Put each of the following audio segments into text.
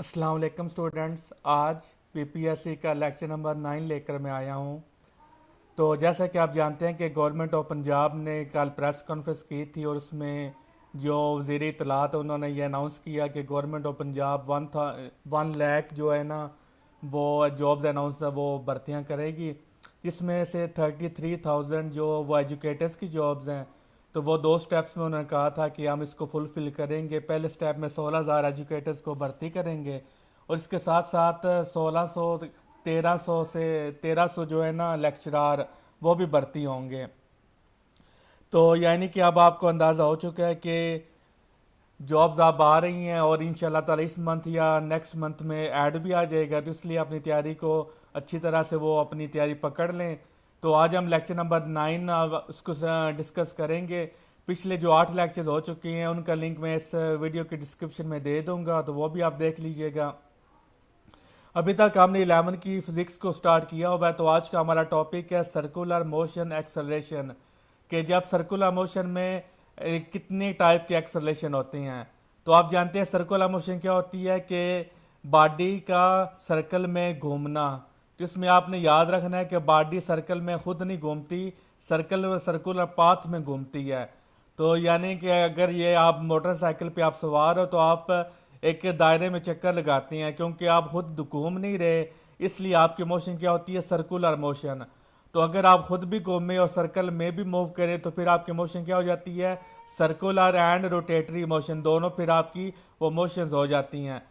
अस्सलाम वालेकुम स्टूडेंट्स। आज पीपीएससी का लेक्चर नंबर 9 लेकर मैं आया हूँ। तो जैसा कि आप जानते हैं कि गवर्नमेंट ऑफ पंजाब ने कल प्रेस कॉन्फ्रेंस की थी और उसमें जो वज़ीर इत्तलात उन्होंने ये अनाउंस किया कि गवर्नमेंट ऑफ पंजाब 1 लाख जो है ना वो जॉब्स अनाउंस वो भर्तियाँ करेगी, जिसमें से 33,000 जो वो एजुकेटर्स की जॉब्स हैं। तो वो दो स्टेप्स में उन्होंने कहा था कि हम इसको फुलफिल करेंगे। पहले स्टेप में 16,000 एजुकेटर्स को भर्ती करेंगे और इसके साथ साथ 1600 1300 से 1300 जो है ना लेक्चरार वो भी भर्ती होंगे। तो यानी कि अब आपको अंदाज़ा हो चुका है कि जॉब्स अब आ रही हैं और इंशाल्लाह ताला इस मंथ या नेक्स्ट मंथ में ऐड भी आ जाएगा। तो इसलिए अपनी तैयारी को अच्छी तरह से वो अपनी तैयारी पकड़ लें। तो आज हम लेक्चर नंबर 9 उसको डिस्कस करेंगे। पिछले जो 8 लेक्चर्स हो चुके हैं उनका लिंक मैं इस वीडियो के डिस्क्रिप्शन में दे दूंगा, तो वो भी आप देख लीजिएगा। अभी तक हमने 11 की फिजिक्स को स्टार्ट किया हुआ है। तो आज का हमारा टॉपिक है सर्कुलर मोशन एक्सेलरेशन, कि जब सर्कुलर मोशन में कितने टाइप के एक्सेलरेशन होते हैं। तो आप जानते हैं सर्कुलर मोशन क्या होती है, कि बॉडी का सर्कल में घूमना। तो इसमें आपने याद रखना है कि बॉडी सर्कल में खुद नहीं घूमती, सर्कुलर पाथ में घूमती है। तो यानी कि अगर ये आप मोटरसाइकिल पे आप सवार हो तो आप एक दायरे में चक्कर लगाते हैं, क्योंकि आप खुद घूम नहीं रहे, इसलिए आपकी मोशन क्या होती है, सर्कुलर मोशन। तो अगर आप खुद भी घूमें और सर्कल में भी मूव करें तो फिर आपकी मोशन क्या हो जाती है, सर्कुलर एंड रोटेटरी मोशन, दोनों फिर आपकी वो मोशंस हो जाती हैं।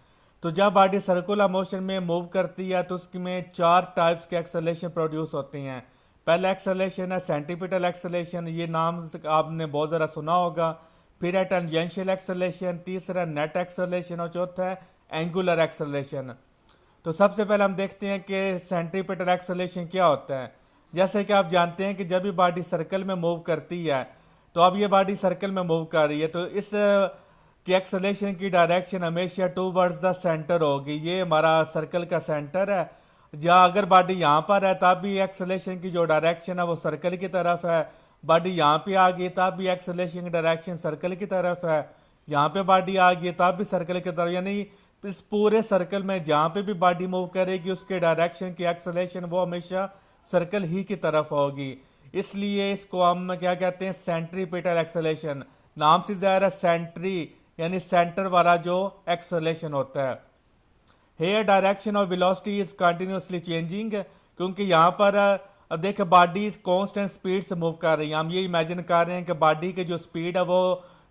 तो जब बॉडी सर्कुलर मोशन में मूव करती है तो उसमें 4 टाइप्स के एक्सेलरेशन प्रोड्यूस होते हैं। पहला एक्सेलरेशन है सेंटीपिटल एक्सेलरेशन, ये नाम आपने बहुत ज़रा सुना होगा। फिर है टेंजेंशियल एक्सेलरेशन, तीसरा नेट एक्सेलरेशन और चौथा है एंगुलर एक्सेलरेशन। तो सबसे पहले हम देखते हैं कि सेंट्रीपिटल एक्सेलरेशन क्या होता है। जैसे कि आप जानते हैं कि जब भी बॉडी सर्कल में मूव करती है, तो अब ये बॉडी सर्कल में मूव कर रही है, तो इस की एक्सेलरेशन की डायरेक्शन हमेशा टूवर्ड्स द सेंटर होगी। ये हमारा सर्कल का सेंटर है। जहाँ अगर बॉडी यहाँ पर है तब भी एक्सेलरेशन की जो डायरेक्शन है वो सर्कल की तरफ है। बॉडी यहाँ पे आ गई तब भी एक्सेलरेशन की डायरेक्शन सर्कल की तरफ है। यहाँ पे बॉडी आ गई तब भी सर्कल की तरफ, यानी इस पूरे सर्कल में जहाँ पे भी बॉडी मूव करेगी उसके डायरेक्शन की एक्सेलरेशन वो हमेशा सर्कल ही की तरफ होगी। इसलिए इसको हम क्या कहते हैं, सेंट्रीपिटल एक्सेलरेशन। नाम से ज़ाहिर है सेंट्री यानी सेंटर वाला जो एक्सेलरेशन होता है। हेयर डायरेक्शन और वेलोसिटी इज कंटिन्यूसली चेंजिंग, क्योंकि यहाँ पर अब देखिए बॉडी कांस्टेंट स्पीड से मूव कर रही है। हम ये इमेजिन कर रहे हैं कि बॉडी की जो स्पीड है वो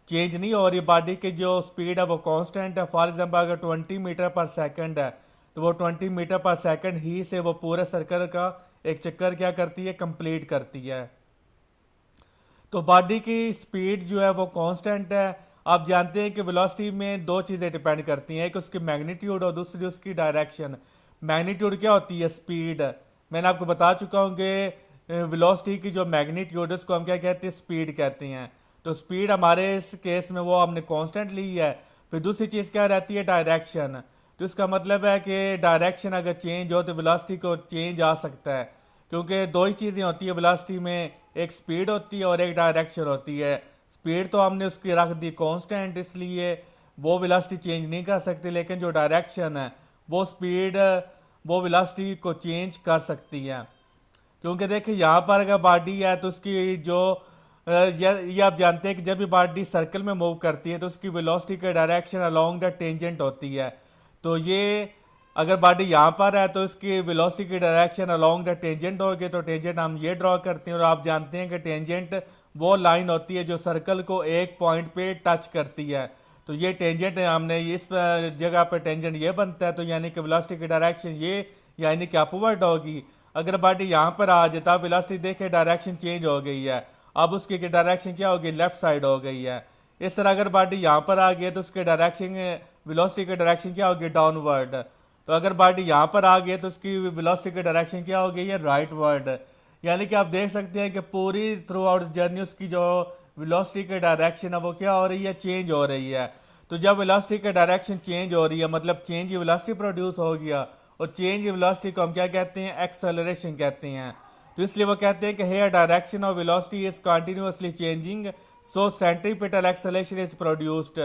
चेंज नहीं हो रही, बॉडी की जो स्पीड है वो कांस्टेंट है। फॉर एग्जांपल अगर 20 मीटर पर सेकंड है तो वो 20 मीटर पर सेकंड ही से वो पूरे सर्कल का एक चक्कर क्या करती है, कंप्लीट करती है। तो बॉडी की स्पीड जो है वो कांस्टेंट है। आप जानते हैं कि वेलोसिटी में दो चीज़ें डिपेंड करती हैं, एक उसकी मैग्नीट्यूड और दूसरी उसकी डायरेक्शन। मैग्नीट्यूड क्या होती है, स्पीड। मैंने आपको बता चुका हूँ कि वेलोसिटी की जो मैग्नीट्यूड है उसको हम क्या कहते हैं, स्पीड कहते हैं। तो स्पीड हमारे इस केस में वो हमने कांस्टेंट ली है। फिर दूसरी चीज़ क्या रहती है, डायरेक्शन। तो इसका मतलब है कि डायरेक्शन अगर चेंज हो तो वेलोसिटी को चेंज आ सकता है, क्योंकि दो ही चीज़ें होती है वेलोसिटी में, एक स्पीड होती है और एक डायरेक्शन होती है। स्पीड तो हमने उसकी रख दी कांस्टेंट, इसलिए वो वेलोसिटी चेंज नहीं कर सकती, लेकिन जो डायरेक्शन है वो स्पीड वो वेलोसिटी को चेंज कर सकती है। क्योंकि देखिए यहाँ पर अगर बॉडी है तो उसकी जो ये आप जानते हैं कि जब भी बॉडी सर्कल में मूव करती है तो उसकी वेलोसिटी का डायरेक्शन अलोंग द टेंजेंट होती है। तो ये अगर बॉडी यहाँ पर है तो इसकी वेलोसिटी की डायरेक्शन अलोंग द टेंजेंट होगी। तो टेंजेंट हम ये ड्रॉ करते हैं, और आप जानते हैं कि टेंजेंट वो लाइन होती है जो सर्कल को एक पॉइंट पे टच करती है। तो ये टेंजेंट है, हमने इस जगह पे टेंजेंट ये बनता है, तो यानी कि वेलोसिटी की डायरेक्शन ये यानी कि अपवर्ड होगी। अगर बॉडी यहाँ पर आ जाए तब वेलोसिटी देखे डायरेक्शन चेंज हो गई है, अब उसकी डायरेक्शन क्या होगी, लेफ्ट साइड हो गई है। इस तरह अगर बॉडी यहाँ पर आ गई तो उसके डायरेक्शन वेलोसिटी की डायरेक्शन क्या होगी, डाउनवर्ड। तो अगर बॉडी यहाँ पर आ गई तो उसकी वेलोसिटी की डायरेक्शन क्या हो गई है, राइट वर्ड। यानी कि आप देख सकते हैं कि पूरी थ्रू आउट जर्नी उसकी जो वेलोसिटी की डायरेक्शन है वो क्या हो रही है, चेंज हो रही है। तो जब वेलोसिटी की डायरेक्शन चेंज हो रही है मतलब चेंज वेलोसिटी प्रोड्यूस हो गया, और चेंज वेलोसिटी को हम क्या कहते हैं, एक्सेलरेशन कहते हैं। तो इसलिए वो कहते हैं कि here direction of velocity is continuously changing, so centripetal acceleration is produced.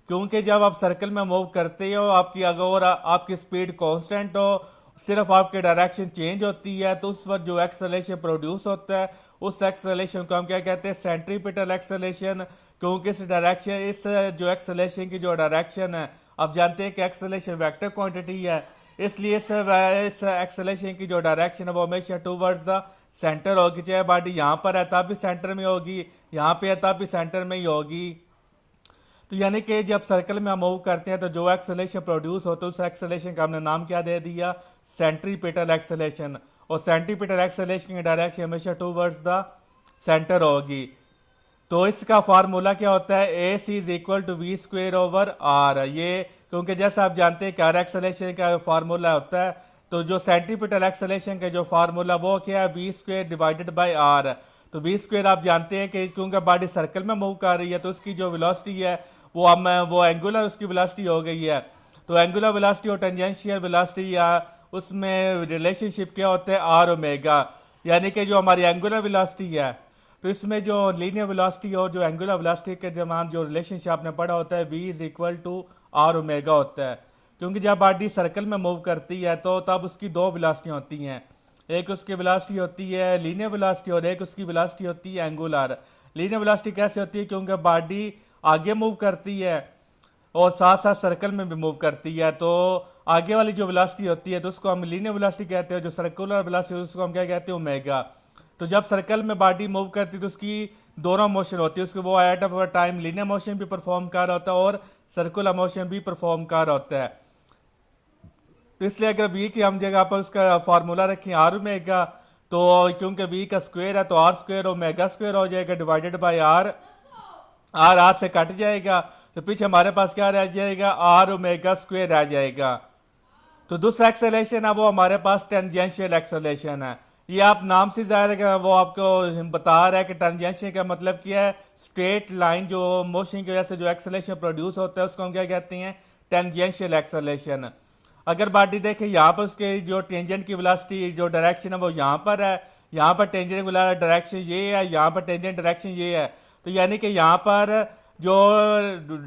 क्योंकि जब आप सर्कल में मूव करते हो आपकी अगर आपकी स्पीड कांस्टेंट हो, सिर्फ आपकी डायरेक्शन चेंज होती है, तो उस वक्त जो एक्सेलेरेशन प्रोड्यूस होता है उस एक्सेलेरेशन को हम क्या कहते हैं, सेंट्रीपिटल एक्सेलेरेशन। क्योंकि इस जो एक्सेलेरेशन की जो डायरेक्शन है, आप जानते हैं कि एक्सेलेरेशन वेक्टर क्वांटिटी है, इसलिए इस एक्सेलेरेशन की जो डायरेक्शन है वो हमेशा टूवर्ड्स द सेंटर होगी। चाहे बॉडी यहाँ पर है तब भी सेंटर में होगी, यहाँ पे है तब भी सेंटर में ही होगी। तो यानी कि जब सर्कल में हम मूव करते हैं तो जो एक्सेलेरेशन प्रोड्यूस होता है उस एक्सेलेरेशन का हमने नाम क्या दे दिया, सेंट्रीपिटल एक्सेलेरेशन। और सेंट्रीपिटल एक्सेलेरेशन की डायरेक्शन हमेशा टूवर्ड्स द सेंटर होगी। तो इसका फार्मूला क्या होता है, a c is equal to v square over r. ये क्योंकि जैसे आप जानते हैं कि आर एक्सेलेरेशन का फार्मूला होता है, तो जो सेंट्रीपिटल एक्सेलेरेशन का जो फार्मूला वो क्या है, v square divided by r. तो वी स्क्वेयर आप जानते हैं कि क्योंकि बॉडी सर्कल में मूव कर रही है तो उसकी जो वेलोसिटी है वो एंगुलर उसकी वेलोसिटी हो गई है। तो एंगुलर वेलोसिटी और टेंजेंशियल वेलोसिटी या उसमें रिलेशनशिप क्या होता है, आर ओमेगा। यानी कि जो हमारी एंगुलर वेलोसिटी है, तो इसमें जो लीनियर वेलोसिटी और जो एंगुलर वेलोसिटी के दरमियान जो रिलेशनशिप आपने पढ़ा होता है, v is equal to r omega होता है। क्योंकि जब बॉडी सर्कल में मूव करती है तो तब उसकी दो वेलोसिटियाँ होती हैं, एक उसकी वेलोसिटी होती है लीनियर वेलोसिटी और एक उसकी वेलोसिटी होती है एंगुलर। लीनियर वेलोसिटी कैसे होती है, क्योंकि बॉडी आगे मूव करती है और साथ साथ सर्कल में भी मूव करती है, तो आगे वाली जो वेलोसिटी होती है तो उसको हम लीनियर वेलोसिटी कहते हैं, जो सर्कुलर वेलोसिटी उसको हम क्या कहते हैं, ओमेगा। तो जब सर्कल में बॉडी मूव करती है तो उसकी दोनों मोशन होती है, उसको वो at of time linear motion भी परफॉर्म कर रहा होता है और सर्कुलर मोशन भी परफॉर्म कर रहा होता है। तो इसलिए अगर वी की हम जगह पर उसका फार्मूला रखें आर ओमेगा, तो क्योंकि वी का स्क्वायर है तो आर स्क्वायर ओमेगा स्क्वायर हो जाएगा डिवाइडेड बाय आर। आर से कट जाएगा तो पीछे हमारे पास क्या रह जाएगा, आर ओमेगा स्क्वायर रह जाएगा। तो दूसरा एक्सेलेरेशन है वो हमारे पास टेंजेंशियल एक्सेलेरेशन है। ये आप नाम से जाहिर है वो आपको बता रहा है कि टेंजेंशियल का मतलब क्या है, स्ट्रेट लाइन जो मोशन की वजह से जो एक्सेलेरेशन प्रोड्यूस होता है उसको हम क्या कहते हैं, टेंजेंशियल एक्सेलेरेशन। अगर बॉडी देखें यहाँ पर उसके जो टेंजेंट की वेलोसिटी जो डायरेक्शन है वो यहाँ पर है, यहाँ पर टेंजेंट डायरेक्शन ये है, यहाँ पर टेंजेंट डायरेक्शन ये है। तो यानी कि यहाँ पर जो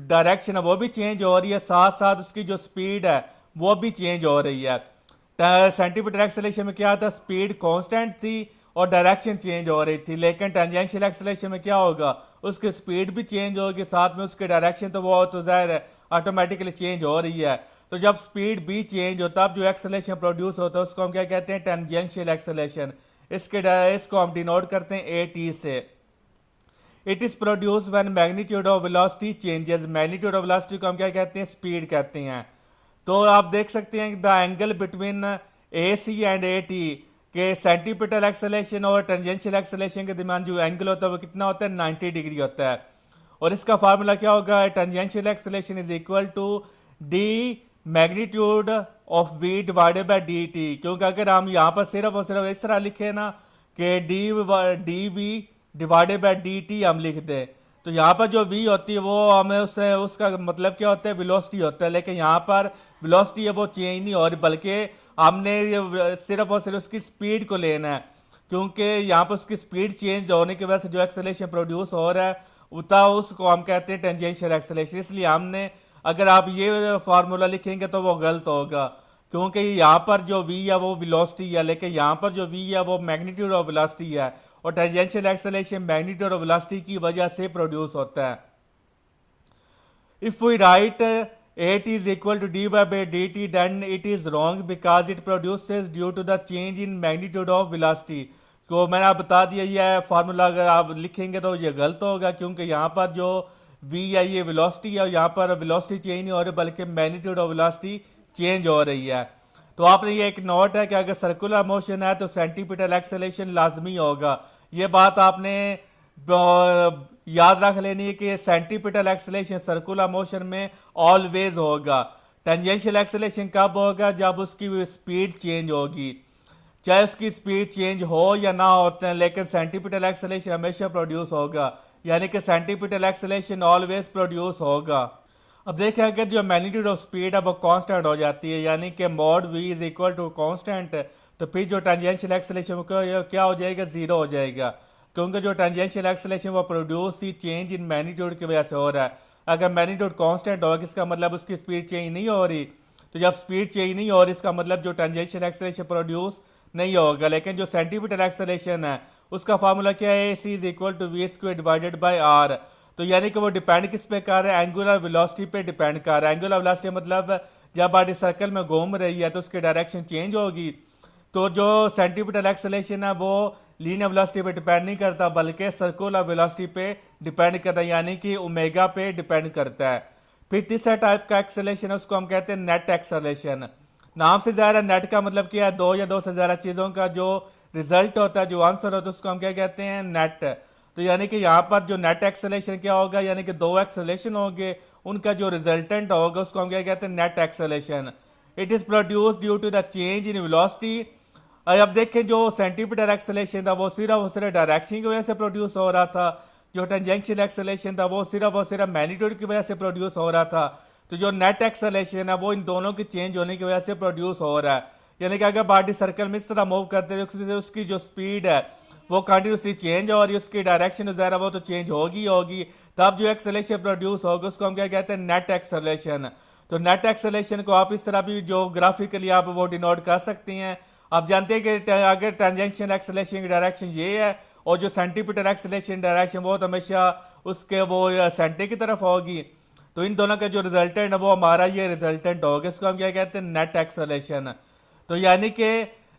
डायरेक्शन है वो भी चेंज हो रही है, साथ साथ उसकी जो स्पीड है वो भी चेंज हो रही है। सेंटीमीटर एक्सेलेरेशन में क्या था, स्पीड कांस्टेंट थी और डायरेक्शन चेंज हो रही थी, लेकिन टेंजेंशियल एक्सेलेरेशन में क्या होगा, उसकी स्पीड भी चेंज होगी, साथ में उसकी डायरेक्शन तो वो तो जाहिर है ऑटोमेटिकली चेंज हो रही है। तो जब स्पीड भी चेंज होता है तब जो एक्सेलेरेशन प्रोड्यूस होता है उसको हम क्या कहते हैं, टेंजेंशियल एक्सेलेरेशन। इसको हम डिनोट करते हैं ए टी से। It is produce when magnitude of velocity changes. Magnitude of velocity को हम क्या कहते हैं, स्पीड कहते हैं। तो आप देख सकते हैं the angle between a c and a t के सेंटीपिटल एक्सेलेरेशन और टेंजेंशियल एक्सेलेरेशन के दरमियान जो एंगल होता है वो कितना होता है, 90 डिग्री होता है। और इसका फार्मूला क्या होगा, tangential acceleration is equal to d magnitude of v divided by d t. क्योंकि अगर हम यहाँ पर सिर्फ और सिर्फ इस तरह लिखे ना कि d v divided by d t हम लिख दें, तो यहाँ पर जो v होती है वो हमें उससे उसका मतलब क्या होता है, वेलोसिटी होता है। लेकिन यहाँ पर वेलोसिटी है वो चेंज नहीं हो रही, बल्कि हमने सिर्फ और सिर्फ उसकी स्पीड को लेना है। क्योंकि यहाँ पर उसकी स्पीड चेंज होने की वजह से जो एक्सेलेरेशन प्रोड्यूस हो रहा है उसको हम कहते हैं टेंजेंशियल एक्सेलेरेशन। इसलिए हमने अगर आप ये फार्मूला लिखेंगे तो वो गलत होगा, क्योंकि यहाँ पर जो v है वो वेलोसिटी है, लेकिन यहाँ पर जो v है वो मैग्नीट्यूड ऑफ वेलोसिटी है और tangential acceleration magnitude of velocity की वजह से प्रोड्यूस होता है। If we write at is equal to d y by d t then it is wrong because it produces due to the change in magnitude of velocity. तो मैंने आप बता दिया ये फार्मूला अगर आप लिखेंगे तो ये गलत होगा, क्योंकि यहाँ पर जो v है ये वेलोसिटी है और यहाँ पर वेलोसिटी चेंज नहीं हो रही बल्कि मैग्नीट्यूड ऑफ वेलोसिटी चेंज हो रही है। तो आपने ये एक नोट है कि अगर सर्कुलर मोशन है तो सेंटीपिटल एक्सेलेरेशन लाजमी होगा। ये बात आपने याद रख लेनी है कि सेंटीपिटल एक्सेलेरेशन सर्कुलर मोशन में ऑलवेज होगा। टेंजेंशियल एक्सेलेरेशन कब होगा, जब उसकी स्पीड चेंज होगी, चाहे उसकी स्पीड चेंज हो या ना होते हैं, लेकिन सेंटीपिटल एक्सेलेरेशन हमेशा प्रोड्यूस होगा, यानी कि सेंटीपिटल एक्सेलेरेशन ऑलवेज प्रोड्यूस होगा। अब देखिए अगर जो मैग्नीट्यूड ऑफ स्पीड है वो कांस्टेंट हो जाती है, यानी कि mod v is equal to constant, तो फिर जो टेंजेंशियल एक्सेलेरेशन क्या हो जाएगा, जीरो हो जाएगा, क्योंकि जो टेंजेंशियल एक्सेलेरेशन वो produce he change in magnitude की वजह से हो रहा है। अगर मैग्नीट्यूड कांस्टेंट होगा इसका मतलब उसकी स्पीड चेंज नहीं हो रही। तो जब स्पीड चेंज नहीं हो रही इसका मतलब जो टेंजेंशियल एक्सेलरेशन प्रोड्यूस नहीं होगा। लेकिन जो सेंटीमीटर एक्सेलरेशन है उसका फार्मूला क्या है, c is equal to v square divided by r. तो यानी कि वो डिपेंड किस पे कर रहा है, एंगुलर वेलोसिटी पे डिपेंड कर रहा है। एंगुलर वेलोसिटी मतलब जब बॉडी सर्कल में घूम रही है तो उसकी डायरेक्शन चेंज होगी। तो जो सेंटीमीटर एक्सेलरेशन है वो लीनियर वेलोसिटी पे डिपेंड नहीं करता बल्कि सर्कुलर वेलोसिटी पे डिपेंड करता है, यानी कि ओमेगा पे डिपेंड करता है। फिर तीसरा टाइप का एक्सेलरेशन है उसको हम कहते हैं नेट एक्सेलरेशन। नाम से ज़्यादा नेट का मतलब क्या है, दो या दो से ज़्यादा चीज़ों का जो रिजल्ट होता है, जो आंसर होता है उसको हम क्या कहते हैं, नेट। तो यानी कि यहाँ पर जो नेट एक्सेलरेशन क्या होगा, यानी कि दो एक्सेलरेशन होंगे उनका जो रिजल्टेंट होगा उसको हम क्या कहते हैं, net acceleration. It is produce due to the change in velocity. अब देखें जो सेंटीमीटर एक्सेलरेशन था वो सिर्फ डायरेक्शन की वजह से प्रोड्यूस हो रहा था। जो टेंजेंशियल एक्सेलरेशन था वो सिर्फ मैग्नीट्यूड की वजह से प्रोड्यूस हो रहा था। तो जो नेट एक्सेलरेशन है वो इन दोनों की चेंज होने की वजह से प्रोड्यूस हो रहा है। यानी कि अगर बॉडी सर्कल में इस तरह मूव करते हैं उसकी जो स्पीड है वो कंटिन्यूसली चेंज हो रही है, उसकी डायरेक्शन वगैरह वो तो चेंज होगी होगी, तब जो एक्सेलरेशन प्रोड्यूस होगा उसको हम क्या कहते हैं, नेट एक्सेलरेशन। तो नेट एक्सेलरेशन को आप इस तरह भी जो ग्राफिकली आप वो डिनोट कर सकती हैं। आप जानते हैं कि अगर टेंजेंशियल एक्सेलरेशन की डायरेक्शन ये है और जो सेंटीमीटर एक्सेलरेशन डायरेक्शन वो तो हमेशा उसके वो सेंटर की तरफ होगी। तो इन दोनों का जो रिजल्टेंट है वो हमारा ये रिजल्टेंट होगा, इसको हम क्या कहते हैं, नेट एक्सेलरेशन। तो यानी कि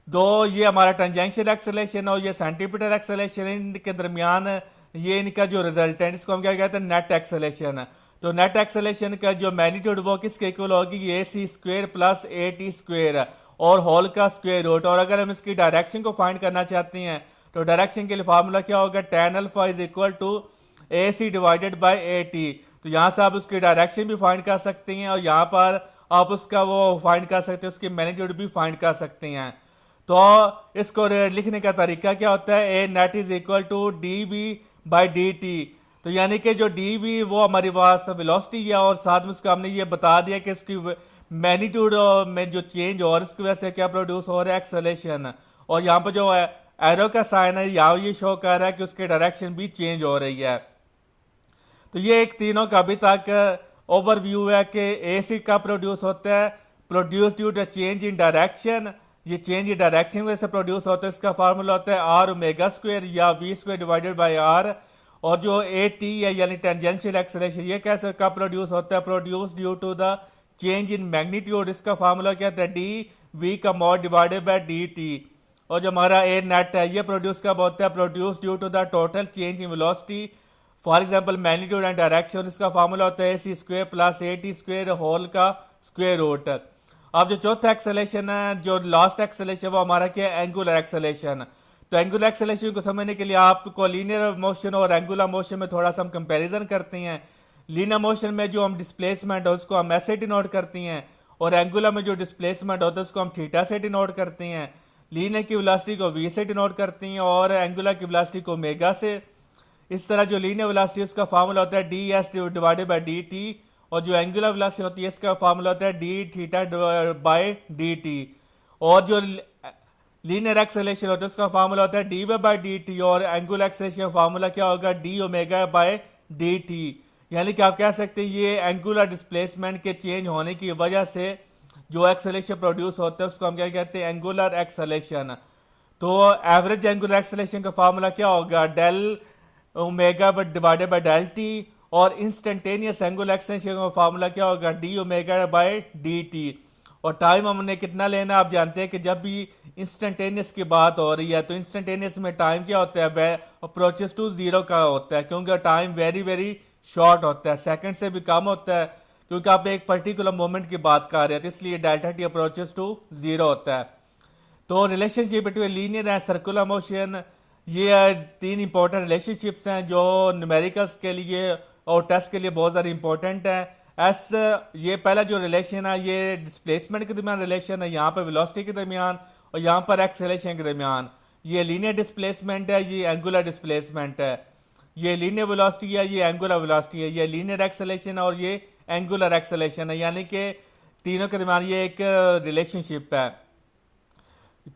दो ये हमारा टेंजेंशियल एक्सेलरेशन और ये सेंटीमीटर एक्सेलरेशन इनके दरमियान ये इनका जो रिजल्टेंट इसको हम क्या कहते हैं, नेट एक्सेलरेशन। तो नेट एक्सेलरेशन का जो मैग्नीट्यूड वो किसके इक्वल होगी, a c square plus a t square और होल का स्क्वेयर रूट। और अगर हम इसकी डायरेक्शन को फाइंड करना चाहते हैं तो डायरेक्शन के लिए फार्मूला क्या होगा, tan alpha is equal to a c divided by a t. तो यहाँ से आप उसकी डायरेक्शन भी फाइंड कर सकते हैं और यहाँ पर आप उसका वो फाइंड कर सकते हैं, उसकी मैग्नीट्यूड भी फाइंड कर सकते हैं। तो इसको लिखने का तरीका क्या होता है, a net is equal to d v by d t. तो यानी कि जो डी वी वो हमारी पास वेलोसिटी है और साथ में उसका हमने ये बता दिया कि इसकी मैग्नीट्यूड में जो चेंज और इसकी वजह से क्या प्रोड्यूस हो रहा है, एक्सेलरेशन। और यहाँ पर जो एरो का साइन है यहाँ ये शो कर रहा है कि उसकी डायरेक्शन भी चेंज हो रही है। तो ये एक तीनों का अभी तक ओवरव्यू है कि ए सी का प्रोड्यूस होता है, produce due to change in direction. ये चेंज इन डायरेक्शन वजह से प्रोड्यूस होता है, इसका फार्मूला होता है आर ओमेगा स्क्वायर या v square divided by r. और जो ए टी है यानी टेंजेंशियल एक्सेलरेशन ये कैसे कब प्रोड्यूस होता है, produce due to the change in magnitude. इसका फार्मूला क्या होता है, डी वी का mod divided by d t. और जो हमारा ए नेट है ये प्रोड्यूस कब होता है, produce due to the total change in velocity for example magnitude and direction. इसका फार्मूला होता है c square plus a t square whole का स्क्वायर रूट। अब जो चौथा एक्सेलरेशन है, जो लास्ट एक्सेलरेशन वो हमारा क्या है, एंगुलर एक्सेलरेशन। तो एंगुलर एक्सेलरेशन को समझने के लिए आपको लीनियर मोशन और एंगुलर मोशन में थोड़ा सा हम कंपैरिजन करते हैं। लीनियर मोशन में जो हम डिस्प्लेसमेंट है उसको हम ऐसे डिनोट करते हैं और एंगुलर में जो डिस्प्लेसमेंट होता है उसको हम थीटा से डिनोट करते हैं। लीनियर की वेलोसिटी को वी से डिनोट करते हैं और एंगुलर की वेलोसिटी को ओमेगा से। इस तरह जो लीनियर वेलोसिटी उसका फार्मूला होता है D S divided by d t और जो एंगुलर वेलोसिटी होती है इसका फार्मूला होता है D theta by d t. और जो लीनियर एक्सेलरेशन होता है उसका फार्मूला होता है d v by d t और एंगुलर एक्सेलरेशन का फार्मूला क्या होगा, d omega by d t. यानी कि आप कह सकते हैं ये एंगुलर डिस्प्लेसमेंट के चेंज होने की वजह से जो एक्सेलरेशन प्रोड्यूस होता है उसको हम क्या कहते हैं, एंगुलर एक्सेलरेशन। तो एवरेज एंगुलर एक्सेलरेशन का फार्मूला क्या होगा, del omega divided by del t. और इंस्टेंटेनियस एंगुलर एक्सेलरेशन का फार्मूला क्या होगा, d omega by d t. और टाइम हमने कितना लेना है, आप जानते हैं कि जब भी इंस्टेंटेनियस की बात हो रही है तो इंस्टेंटेनियस में टाइम क्या होता है, वे अप्रोचेस टू जीरो का होता है, क्योंकि टाइम वेरी वेरी शॉर्ट होता है, सेकंड से भी कम होता है, क्योंकि आप एक पर्टिकुलर मोमेंट की बात कर रहे हैं, तो इसलिए delta t approaches to zero होता है। तो relationship between linear and circular motion, ये तीन इंपॉर्टेंट रिलेशनशिप्स हैं जो न्यूमेरिकल्स के लिए और टेस्ट के लिए बहुत ज़्यादा इंपॉर्टेंट है। एस ये पहला जो रिलेशन है ये डिस्प्लेसमेंट के दरमियान रिलेशन है, यहाँ पर वेलोसिटी के दरमियान और यहाँ पर एक्सेलरेशन के दरमियान। ये लीनियर डिस्प्लेसमेंट है, ये एंगुलर डिस्प्लेसमेंट है। ये लीनियर वेलोसिटी है, ये एंगुलर वेलोसिटी है। ये लीनियर एक्सेलरेशन और ये एंगुलर एक्सेलरेशन है, यानी कि तीनों के दरमियान ये एक रिलेशनशिप है।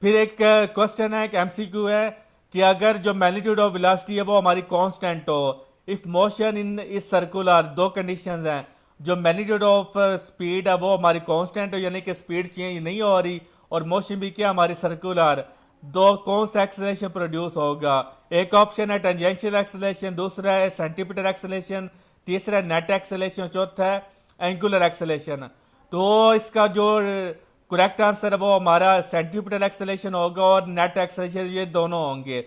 फिर एक क्वेश्चन है, एक एमसीक्यू है कि अगर जो मैग्नीट्यूड ऑफ वेलोसिटी है वो हमारी कांस्टेंट हो, इफ मोशन इन इस सर्कुलर, दो कंडीशंस हैं। जो मैग्नीट्यूड ऑफ स्पीड है वो हमारी कांस्टेंट है, यानी कि स्पीड चेंज नहीं हो रही, और मोशन भी क्या हमारी सर्कुलर। दो कौन सा एक्सेलरेशन प्रोड्यूस होगा? एक ऑप्शन है टेंजेंशियल एक्सेलरेशन, दूसरा है सेंटीमीटर एक्सेलरेशन, तीसरा है नेट एक्सेलरेशन, चौथा है एंगुलर एक्सेलरेशन। तो इसका जो करेक्ट आंसर है वो हमारा सेंटीमीटर एक्सेलरेशन होगा और नेट एक्सेलरेशन, ये दोनों होंगे।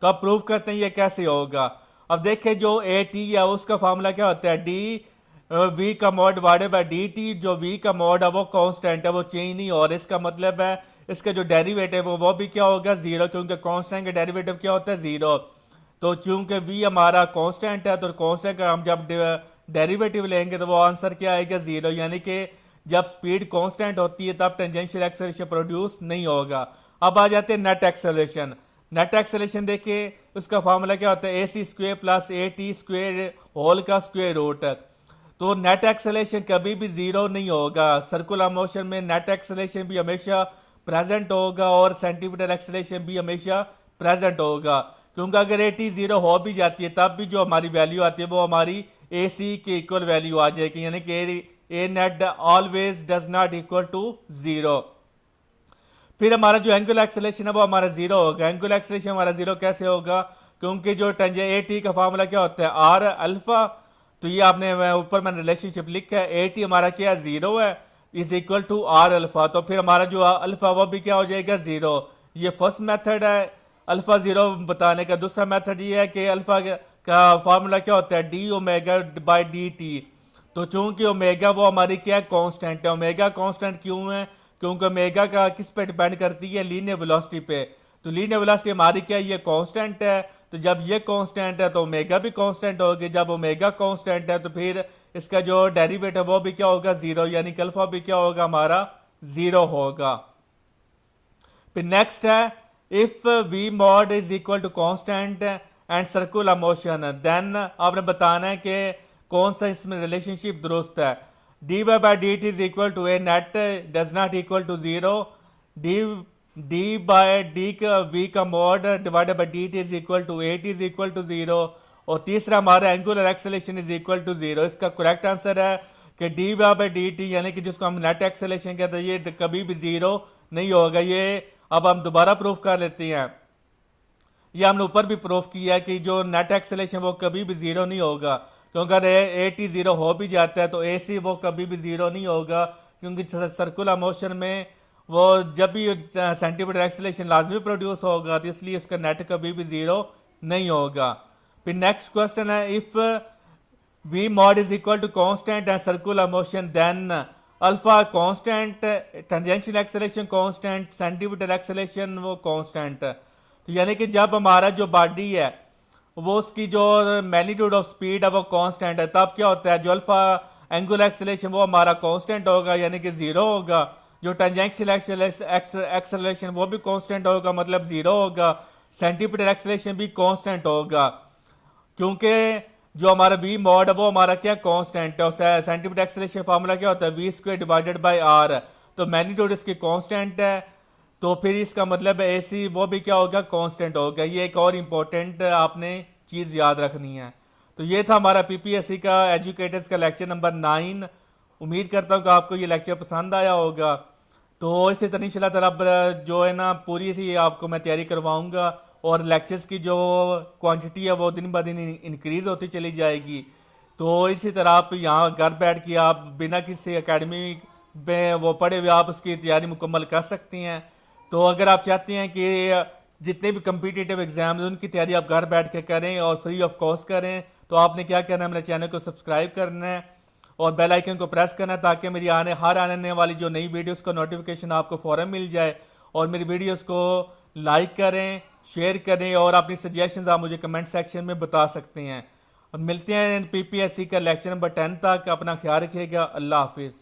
तो अब प्रूव करते हैं ये कैसे होगा। अब देखें जो ए टी है उसका फार्मूला क्या होता है, डी वी का mod divided by d T. जो वी का मॉड है वो कांस्टेंट है, वो चेंज नहीं हो रहा। इसका मतलब है इसका जो डेरिवेटिव है वो भी क्या होगा, जीरो, क्योंकि कांस्टेंट का डेरिवेटिव क्या होता है, जीरो। तो चूंकि वी हमारा कांस्टेंट है तो कांस्टेंट का हम जब डेरिवेटिव लेंगे तो वो आंसर क्या आएगा, जीरो। यानी कि जब स्पीड कांस्टेंट होती है तब टेंजेंशियल एक्सेलरेशन प्रोड्यूस नहीं होगा। अब आ जाते हैं नेट एक्सेलरेशन। नेट एक्सेलरेशन देखिए उसका फार्मूला क्या होता है, a c square plus a t square whole का स्क्वेयर रूट। तो नेट एक्सेलरेशन कभी भी जीरो नहीं होगा। सर्कुलर मोशन में नेट एक्सेलरेशन भी हमेशा प्रेजेंट होगा और सेंटीमीटर एक्सेलरेशन भी हमेशा प्रेजेंट होगा, क्योंकि अगर ए टी जीरो हो भी जाती है तब भी जो हमारी वैल्यू आती है वो हमारी ए सी के इक्वल वैल्यू आ जाएगी, यानी कि a net always does not equal to zero. फिर हमारा जो एंगुलर एक्सेलरेशन है वो हमारा जीरो होगा। एंगुलर एक्सेलरेशन हमारा जीरो कैसे होगा, क्योंकि जो टेंजेंट ए टी का फार्मूला क्या होता है, आर अल्फा। तो ये आपने ऊपर मैंने रिलेशनशिप लिखा है, ए टी हमारा क्या जीरो है, is equal to r alpha. तो फिर हमारा जो अल्फा वो भी क्या हो जाएगा, जीरो। ये फर्स्ट मेथड है अल्फा जीरो बताने का। दूसरा मेथड ये है कि अल्फा का फार्मूला क्या होता है, D omega by d t. तो चूंकि ओमेगा वो हमारी क्या है, कांस्टेंट है। ओमेगा कांस्टेंट क्यों है, क्योंकि ओमेगा का किस पे डिपेंड करती है, लीनियर वेलोसिटी पे। तो लीनियर वेलोसिटी हमारी क्या है, ये कांस्टेंट है। तो जब ये कांस्टेंट है तो ओमेगा भी कांस्टेंट होगी। जब ओमेगा कांस्टेंट है तो फिर इसका जो डेरिवेटिव वो भी क्या होगा, जीरो, यानी कि अल्फा भी क्या होगा, हमारा जीरो होगा। फिर नेक्स्ट है, if v mod is equal to constant and circular motion, then आपने बताना है कि कौन सा इसमें रिलेशनशिप दुरुस्त है। D y by d t is equal to a net does not equal to zero. D d by d का वी का mod divided by d t is equal to a t is equal to zero. और तीसरा हमारा angular acceleration is equal to zero. इसका correct answer है कि d y by d t, यानी कि जिसको हम नेट एक्सेलरेशन कहते हैं, ये कभी भी जीरो नहीं होगा। ये अब हम दोबारा प्रूफ कर लेते हैं। ये हमने ऊपर भी प्रूफ किया है कि जो नेट एक्सेलरेशन वो कभी भी जीरो नहीं होगा, क्योंकि अगर ए टी जीरो हो भी जाता है तो ए सी वो कभी भी जीरो नहीं होगा, क्योंकि सर्कुलर मोशन में वो जब भी सेंटीमीटर एक्सेलरेशन लाजमी प्रोड्यूस होगा, तो इसलिए उसका नेट कभी भी जीरो नहीं होगा। फिर नेक्स्ट क्वेश्चन है, if v mod is equal to constant and circular motion, then alpha constant, tangential acceleration constant, centimetre acceleration वो कांस्टेंट। तो यानी कि जब हमारा जो बॉडी है वो उसकी जो मैग्नीट्यूड ऑफ स्पीड है वो कांस्टेंट है, तब क्या होता है, जो अल्फा एंगुलर एक्सेलरेशन वो हमारा कांस्टेंट होगा, यानी कि जीरो होगा। जो टेंजेंशियल एक्सेलरेशन वो भी कांस्टेंट होगा, मतलब जीरो होगा। सेंटीमीटर एक्सेलरेशन भी कांस्टेंट होगा, क्योंकि जो हमारा वी मॉड है वो हमारा क्या कांस्टेंट है। और सेंटीमीटर एक्सेलरेशन फार्मूला क्या होता है, v square divided by r. तो मैग्नीट्यूड इसकी कांस्टेंट है, तो फिर इसका मतलब है ए सी वो भी क्या होगा, कांस्टेंट होगा। ये एक और इम्पोर्टेंट आपने चीज़ याद रखनी है। तो ये था हमारा पीपीएससी का एजुकेटर्स का लेक्चर नंबर 9। उम्मीद करता हूँ कि आपको ये लेक्चर पसंद आया होगा। तो इसी तरह इंशाल्लाह ताला जो है ना पूरी सी आपको मैं तैयारी करवाऊँगा, और लेक्चर्स की जो क्वांटिटी है वो दिन ब दिन इंक्रीज़ होती चली जाएगी। तो इसी तरह आप यहाँ घर बैठ के आप बिना किसी एकेडमी में वो पढ़े हुए आप उसकी तैयारी मुकम्मल कर सकती हैं। तो अगर आप चाहते हैं कि जितने भी कम्पिटिटिव एग्जाम्स उनकी तैयारी आप घर बैठ के करें और फ्री ऑफ कॉस्ट करें, तो आपने क्या करना है, मेरे चैनल को सब्सक्राइब करना है और बेल आइकन को प्रेस करना है, ताकि मेरी हर आने वाली जो नई वीडियोस का नोटिफिकेशन आपको फ़ौरन मिल जाए। और मेरी वीडियोस को लाइक करें, शेयर करें, और अपनी सजेशंस आप मुझे कमेंट सेक्शन में बता सकते हैं। और मिलते हैं पीपीएससी का लेक्चर नंबर 10 तक। अपना ख्याल रखिएगा। अल्लाह हाफिज़।